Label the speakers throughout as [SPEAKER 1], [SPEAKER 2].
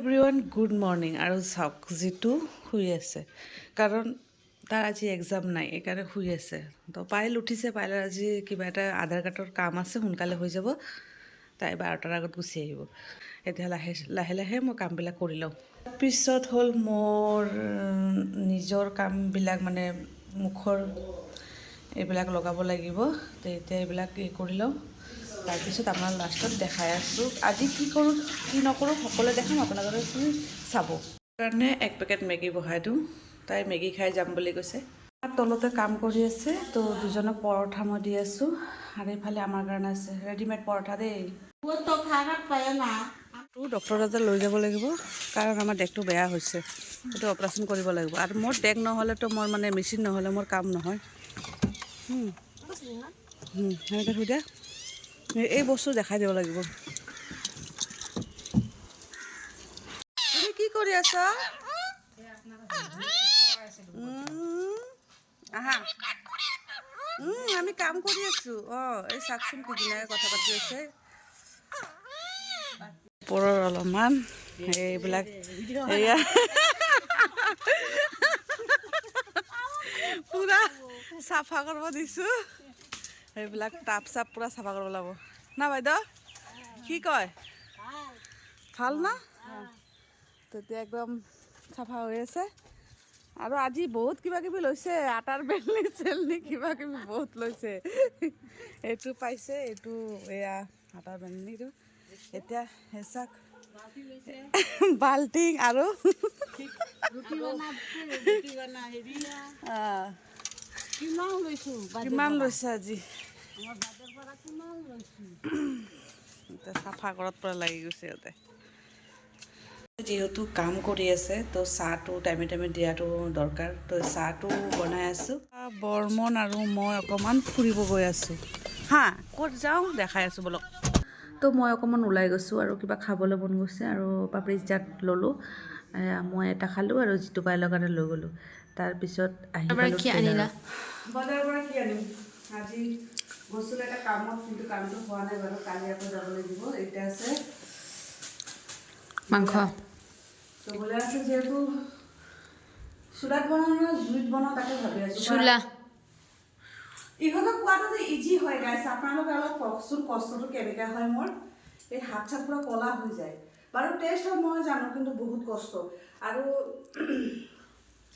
[SPEAKER 1] Everyone good morning. আৰু চাওক যিটো শুই আছে, কাৰণ তাৰ আজি এক্সাম নাই, এইকাৰণে শুই আছে। তো পায়েল উঠিছে, পায়েলৰ আজি কিবা এটা আধাৰ কাৰ্ডৰ কাম আছে, সোনকালে হৈ যাব, তাই 12টাৰ আগত গুচি আহিব। এতিয়া লাহে লাহে মই কামবিলাক কৰি লওঁ। তাৰপিছত হ'ল মোৰ নিজৰ কামবিলাক, মানে মুখৰ এইবিলাক লগাব লাগিব। তো এতিয়া এইবিলাক কৰি লওঁ, তাৰপিছত আপোনাৰ লাষ্টত দেখাই আছোঁ আজি কি কৰোঁ কি নকৰোঁ সকলোৱে দেখাম, আপোনালোকে চাব। কাৰণে এক পেকেট মেগী বহাই দিওঁ, তাই মেগী খাই যাম বুলি কৈছে। তলতে কাম কৰি আছে, তো দুজনক পৰঠা মই দি আছোঁ। আৰু এইফালে আমাৰ কাৰণে আছে ৰেডিমেড পৰঠা দেই। ডক্টৰ তাতে লৈ যাব লাগিব, কাৰণ আমাৰ ডেকটো বেয়া হৈছে, সেইটো অপাৰেশ্যন কৰিব লাগিব। আৰু মোৰ ডেক নহ'লেতো মোৰ মানে মেচিন নহ'লে মোৰ কাম নহয়। সেনেকৈ থৈ দিয়া, এই বস্তু দেখাই দিব লাগিব। তুমি কি কৰি আছ? আহা, আমি কাম কৰি আছোঁ। এই চাওকচোন কি ধুনীয়াকৈ কথা পাতি আছে। ওপৰৰ অলপমান এইবিলাক এয়া পূৰা চাফা কৰিব দিছোঁ। সেইবিলাক টাপ চাপ পূৰা চাফা কৰিব লাগিব না বাইদেউ? কি কয়, ভাল না? তেতিয়া একদম চাফা হৈ আছে। আৰু আজি বহুত কিবা কিবি লৈছে, আটাৰ বেলনি চেলনি কিবা কিবি বহুত লৈছে। এইটো পাইছে, এইটো এয়া আটাৰ বেলনিটো। এতিয়া হেঁচাক বাল্টিং আৰু কিমান লৈছে আজি। এতিয়া চাফা কৰাত পৰা লাগি গৈছে সিহঁতে। যিহেতু কাম কৰি আছে, তো চাহটো টাইমে টাইমে দিয়াটো দৰকাৰ। তো চাহটো বনাই আছোঁ। বৰ্মন আৰু মই অকণমান ফুৰিব গৈ আছোঁ। ক'ত যাওঁ দেখাই আছোঁ বলক। তো মই অকণমান ওলাই গৈছোঁ আৰু কিবা খাবলৈ মন গৈছে, আৰু পাপৰি চাট ল'লোঁ। মই এটা খালোঁ আৰু যিটো পায়েলৰ কাৰণে লৈ গ'লোঁ। তাৰপিছত আহি পালোঁ বজাৰৰ পৰা কি আনিম। আজি গৈছিলোঁ এটা কামত, কিন্তু কামটো হোৱা নাই বাৰু, কালি আকৌ যাব লাগিব। এতিয়া আছে মাংস। তো বোলে আছে, যিহেতু চুলাত বনাওঁ নে জুইত বনাওঁ তাকে ভাবি আছোঁ। চুলা ইহঁতক কোৱাটো যে ইজি হয় গাইছ, আপোনালোকে অলপ কওকচোন কষ্টটো কেনেকৈ হয়। মোৰ এই হাত চাত পূৰা ক'লা হৈ যায় বাৰু। টেষ্ট হয় মই জানো, কিন্তু বহুত কষ্ট। আৰু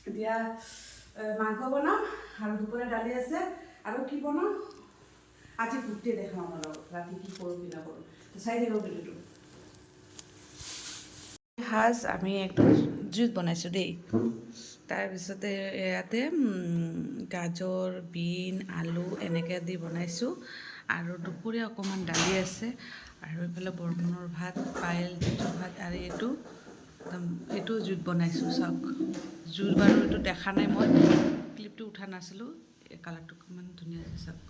[SPEAKER 1] এতিয়া মাংস বনাম, আৰু দুপৰীয়া দালি আছে, আৰু কি বনাম আজি গোটেই দেখাম আপোনালোকক, ৰাতি কি কৰোঁ কি নকৰোঁ। চাই থাকিব ভিডিঅ'টো। সাজ আমি একদম জুইত বনাইছোঁ দেই। তাৰপিছতে ইয়াতে গাজৰ, বিন, আলু এনেকৈ দি বনাইছোঁ। আৰু দুপৰীয়া অকণমান দালি আছে, আৰু এইফালে বৰ্মনৰ ভাত, পায়েল যিটো ভাত, আৰু এইটো জুইত বনাইছোঁ। চাওক জুইত বাৰু এইটো দেখা নাই, মই ক্লিপটো উঠা নাছিলোঁ। এই কালাৰটো কিমান ধুনীয়া হৈছে চাওক।